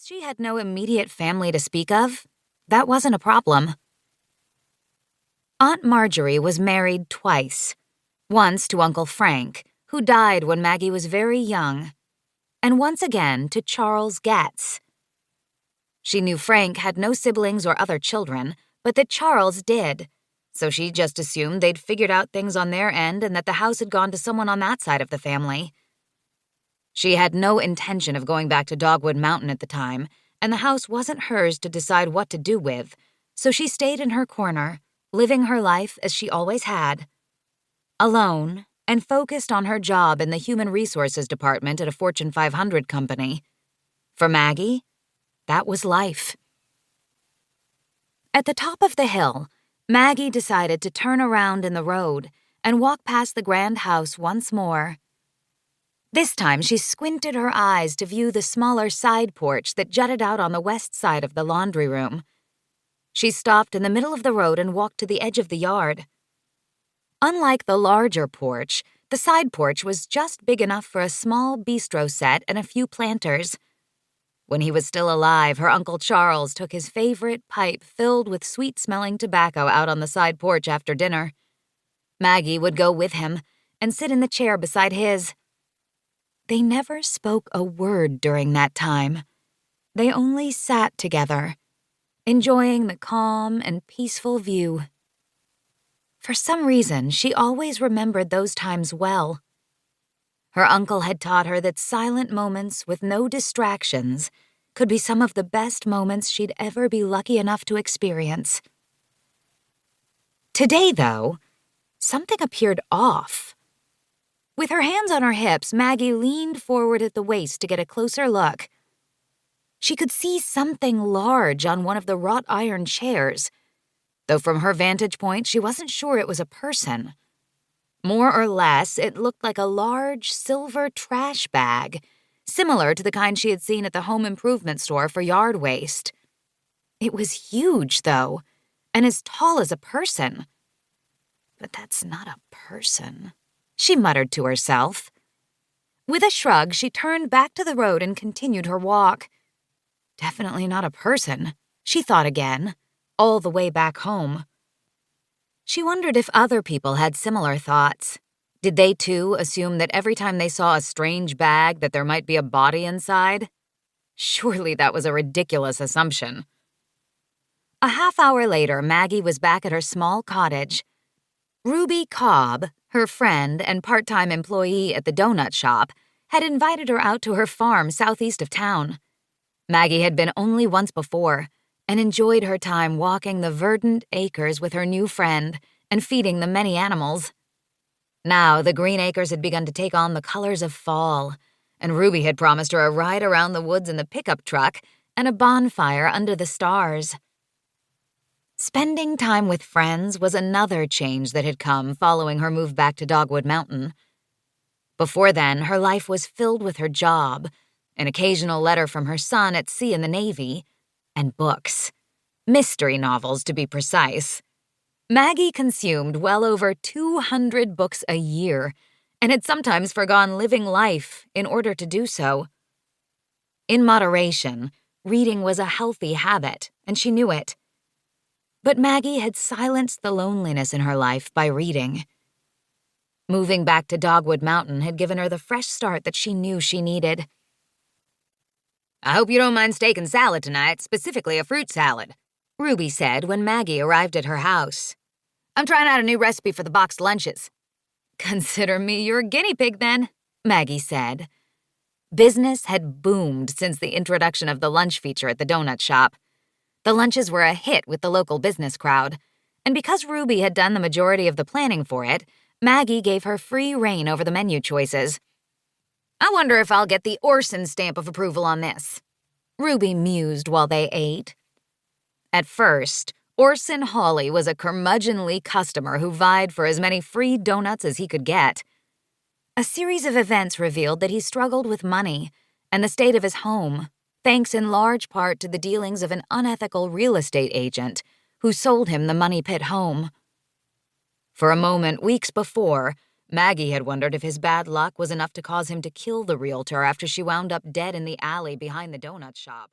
she had no immediate family to speak of, that wasn't a problem. Aunt Marjorie was married twice, once to Uncle Frank, who died when Maggie was very young, and once again to Charles Getz. She knew Frank had no siblings or other children, but that Charles did, so she just assumed they'd figured out things on their end and that the house had gone to someone on that side of the family. She had no intention of going back to Dogwood Mountain at the time, and the house wasn't hers to decide what to do with, so she stayed in her corner, living her life as she always had. Alone, and focused on her job in the Human Resources Department at a Fortune 500 company. For Maggie, that was life. At the top of the hill, Maggie decided to turn around in the road and walk past the grand house once more. This time she squinted her eyes to view the smaller side porch that jutted out on the west side of the laundry room. She stopped in the middle of the road and walked to the edge of the yard. Unlike the larger porch, the side porch was just big enough for a small bistro set and a few planters. When he was still alive, her Uncle Charles took his favorite pipe filled with sweet-smelling tobacco out on the side porch after dinner. Maggie would go with him and sit in the chair beside his. They never spoke a word during that time. They only sat together, enjoying the calm and peaceful view. For some reason, she always remembered those times well. Her uncle had taught her that silent moments with no distractions could be some of the best moments she'd ever be lucky enough to experience. Today, though, something appeared off. With her hands on her hips, Maggie leaned forward at the waist to get a closer look. She could see something large on one of the wrought iron chairs, though from her vantage point she wasn't sure it was a person. More or less, it looked like a large silver trash bag, similar to the kind she had seen at the home improvement store for yard waste. It was huge, though, and as tall as a person. But that's not a person, she muttered to herself. With a shrug, she turned back to the road and continued her walk. Definitely not a person, she thought again, all the way back home. She wondered if other people had similar thoughts. Did they, too, assume that every time they saw a strange bag that there might be a body inside? Surely that was a ridiculous assumption. A half-hour later, Maggie was back at her small cottage. Ruby Cobb, her friend and part-time employee at the donut shop, had invited her out to her farm southeast of town. Maggie had been only once before, and enjoyed her time walking the verdant acres with her new friend and feeding the many animals. Now the green acres had begun to take on the colors of fall, and Ruby had promised her a ride around the woods in the pickup truck and a bonfire under the stars. Spending time with friends was another change that had come following her move back to Dogwood Mountain. Before then, her life was filled with her job, an occasional letter from her son at sea in the Navy, and books. Mystery novels, to be precise. Maggie consumed well over 200 books a year, and had sometimes forgone living life in order to do so. In moderation, reading was a healthy habit, and she knew it. But Maggie had silenced the loneliness in her life by reading. Moving back to Dogwood Mountain had given her the fresh start that she knew she needed. "I hope you don't mind steak and salad tonight, specifically a fruit salad," Ruby said when Maggie arrived at her house. "I'm trying out a new recipe for the boxed lunches." "Consider me your guinea pig, then," Maggie said. Business had boomed since the introduction of the lunch feature at the donut shop. The lunches were a hit with the local business crowd, and because Ruby had done the majority of the planning for it, Maggie gave her free rein over the menu choices. "I wonder if I'll get the Orson stamp of approval on this," Ruby mused while they ate. At first, Orson Hawley was a curmudgeonly customer who vied for as many free donuts as he could get. A series of events revealed that he struggled with money and the state of his home, thanks in large part to the dealings of an unethical real estate agent who sold him the Money Pit home. For a moment weeks before, Maggie had wondered if his bad luck was enough to cause him to kill the realtor after she wound up dead in the alley behind the donut shop.